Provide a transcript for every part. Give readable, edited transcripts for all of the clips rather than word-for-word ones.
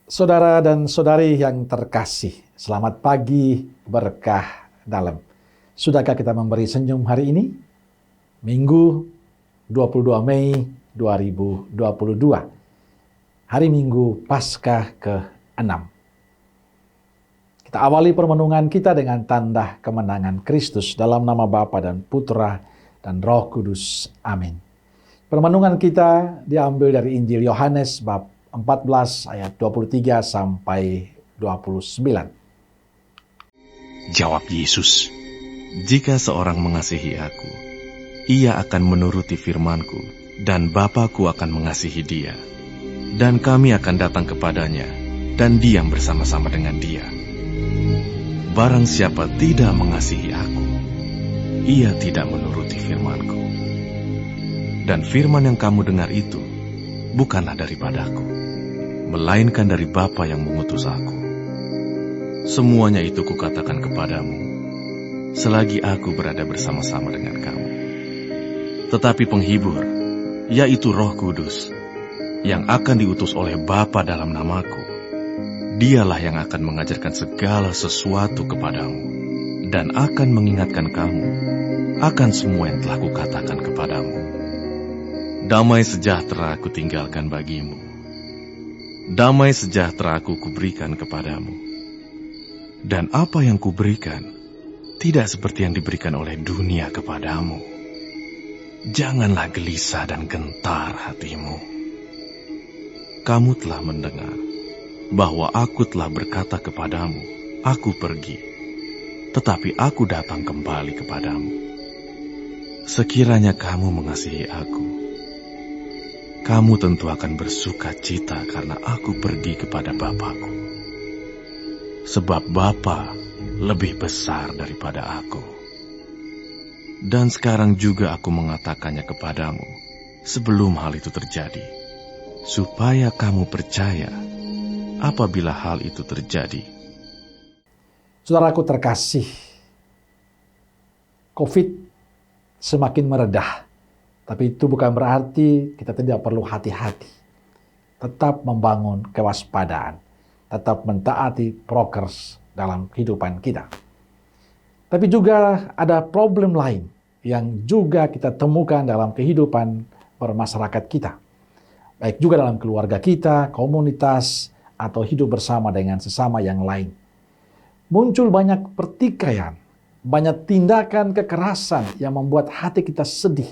Saudara dan saudari yang terkasih, selamat pagi berkah dalam. Sudahkah kita memberi senyum hari ini? Minggu 22 Mei 2022. Hari Minggu Paskah ke-6. Kita awali permenungan kita dengan tanda kemenangan Kristus dalam nama Bapa dan Putra dan Roh Kudus. Amin. Permenungan kita diambil dari Injil Yohanes bab 14 ayat 23 sampai 29. Jawab Yesus, "Jika seorang mengasihi aku, ia akan menuruti firman-Ku, dan Bapa-Ku akan mengasihi dia. Dan kami akan datang kepadanya, dan diam bersama-sama dengan dia. Barang siapa tidak mengasihi aku, ia tidak menuruti firman-Ku. Dan firman yang kamu dengar itu, bukanlah daripadaku, melainkan dari Bapa yang mengutus aku. Semuanya itu kukatakan kepadamu, selagi aku berada bersama-sama dengan kamu. Tetapi penghibur, yaitu Roh Kudus, yang akan diutus oleh Bapa dalam namaku, dialah yang akan mengajarkan segala sesuatu kepadamu, dan akan mengingatkan kamu akan semua yang telah kukatakan kepadamu. Damai sejahtera aku tinggalkan bagimu. Damai sejahtera aku kuberikan kepadamu. Dan apa yang kuberikan, tidak seperti yang diberikan oleh dunia kepadamu. Janganlah gelisah dan gentar hatimu. Kamu telah mendengar bahwa aku telah berkata kepadamu, aku pergi, tetapi aku datang kembali kepadamu. Sekiranya kamu mengasihi aku, kamu tentu akan bersuka cita karena aku pergi kepada Bapa-Ku. Sebab Bapa lebih besar daripada aku. Dan sekarang juga aku mengatakannya kepadamu sebelum hal itu terjadi, supaya kamu percaya apabila hal itu terjadi." Saudaraku terkasih, COVID semakin meredah. Tapi itu bukan berarti kita tidak perlu hati-hati. Tetap membangun kewaspadaan. Tetap mentaati prokes dalam kehidupan kita. Tapi juga ada problem lain yang juga kita temukan dalam kehidupan bermasyarakat kita. Baik juga dalam keluarga kita, komunitas, atau hidup bersama dengan sesama yang lain. Muncul banyak pertikaian, banyak tindakan kekerasan yang membuat hati kita sedih,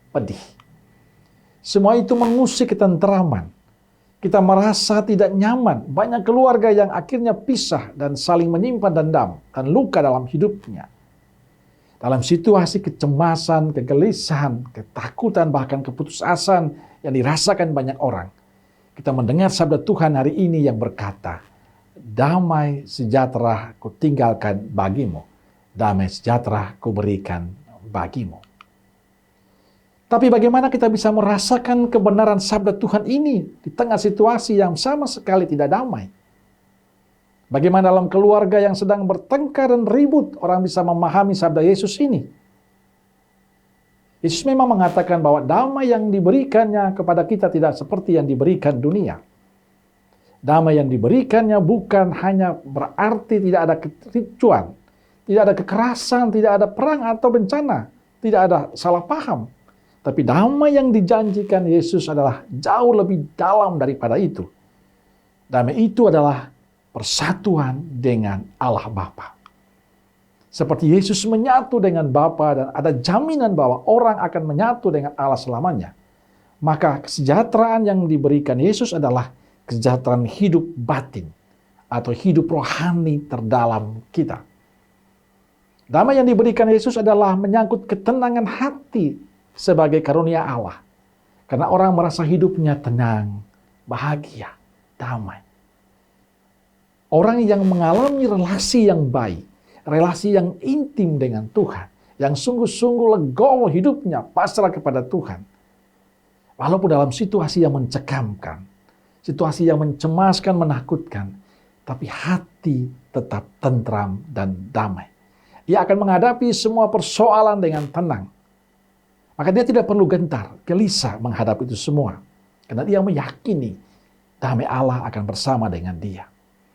pedih. Semua itu mengusik ketentraman. Kita merasa tidak nyaman. Banyak keluarga yang akhirnya pisah dan saling menyimpan dendam dan luka dalam hidupnya. Dalam situasi kecemasan, kegelisahan, ketakutan, bahkan keputusasaan yang dirasakan banyak orang, kita mendengar sabda Tuhan hari ini yang berkata, "Damai sejahtera kutinggalkan bagimu, damai sejahtera kuberikan bagimu." Tapi bagaimana kita bisa merasakan kebenaran sabda Tuhan ini di tengah situasi yang sama sekali tidak damai? Bagaimana dalam keluarga yang sedang bertengkar dan ribut, orang bisa memahami sabda Yesus ini? Yesus memang mengatakan bahwa damai yang diberikannya kepada kita tidak seperti yang diberikan dunia. Damai yang diberikannya bukan hanya berarti tidak ada kericuan, tidak ada kekerasan, tidak ada perang atau bencana, tidak ada salah paham. Tapi damai yang dijanjikan Yesus adalah jauh lebih dalam daripada itu. Damai itu adalah persatuan dengan Allah Bapa. Seperti Yesus menyatu dengan Bapa dan ada jaminan bahwa orang akan menyatu dengan Allah selamanya. Maka kesejahteraan yang diberikan Yesus adalah kesejahteraan hidup batin atau hidup rohani terdalam kita. Damai yang diberikan Yesus adalah menyangkut ketenangan hati sebagai karunia Allah. Karena orang merasa hidupnya tenang, bahagia, damai. Orang yang mengalami relasi yang baik, relasi yang intim dengan Tuhan, yang sungguh-sungguh legowo hidupnya, pasrah kepada Tuhan. Walaupun dalam situasi yang mencekamkan, situasi yang mencemaskan, menakutkan, tapi hati tetap tentram dan damai. Dia akan menghadapi semua persoalan dengan tenang. Maka dia tidak perlu gentar, gelisah menghadapi itu semua. Karena dia meyakini damai Allah akan bersama dengan dia.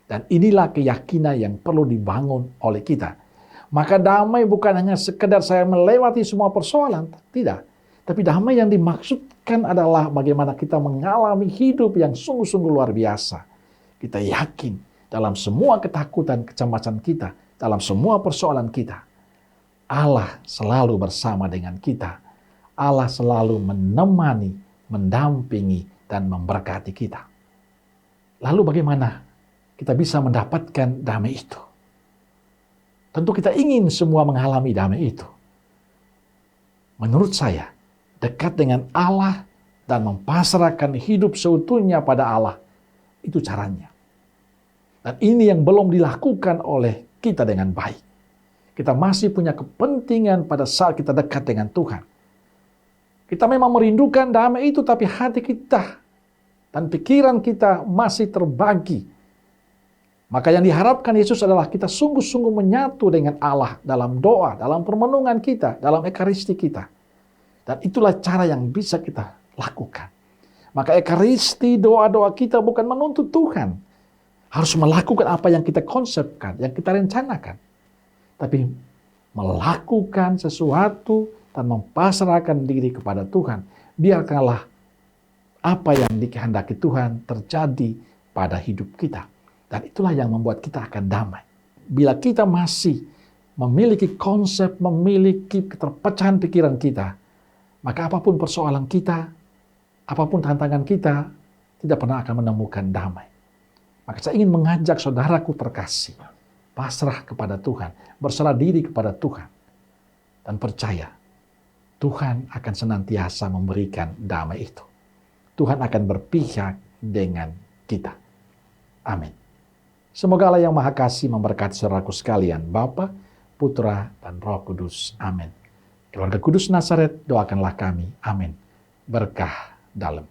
Dan inilah keyakinan yang perlu dibangun oleh kita. Maka damai bukan hanya sekedar saya melewati semua persoalan, tidak. Tapi damai yang dimaksudkan adalah bagaimana kita mengalami hidup yang sungguh-sungguh luar biasa. Kita yakin dalam semua ketakutan, kecemasan kita, dalam semua persoalan kita, Allah selalu bersama dengan kita. Allah selalu menemani, mendampingi, dan memberkati kita. Lalu bagaimana kita bisa mendapatkan damai itu? Tentu kita ingin semua mengalami damai itu. Menurut saya, dekat dengan Allah dan mempasrahkan hidup seutuhnya pada Allah, itu caranya. Dan ini yang belum dilakukan oleh kita dengan baik. Kita masih punya kepentingan pada saat kita dekat dengan Tuhan. Kita memang merindukan damai itu, tapi hati kita dan pikiran kita masih terbagi. Maka yang diharapkan Yesus adalah kita sungguh-sungguh menyatu dengan Allah dalam doa, dalam permenungan kita, dalam ekaristi kita. Dan itulah cara yang bisa kita lakukan. Maka ekaristi, doa-doa kita bukan menuntut Tuhan harus melakukan apa yang kita konsepkan, yang kita rencanakan. Tapi melakukan sesuatu dan mempasrahkan diri kepada Tuhan. Biarkanlah apa yang dikehendaki Tuhan terjadi pada hidup kita. Dan itulah yang membuat kita akan damai. Bila kita masih memiliki konsep, memiliki keterpecahan pikiran kita, maka apapun persoalan kita, apapun tantangan kita, tidak pernah akan menemukan damai. Maka saya ingin mengajak saudaraku terkasih, pasrah kepada Tuhan, berserah diri kepada Tuhan, dan percaya Tuhan akan senantiasa memberikan damai itu. Tuhan akan berpihak dengan kita. Amin. Semoga Allah yang Maha Kasih memberkati saudaraku sekalian, Bapa, Putra, dan Roh Kudus. Amin. Keluarga Kudus Nazaret, doakanlah kami. Amin. Berkah dalam.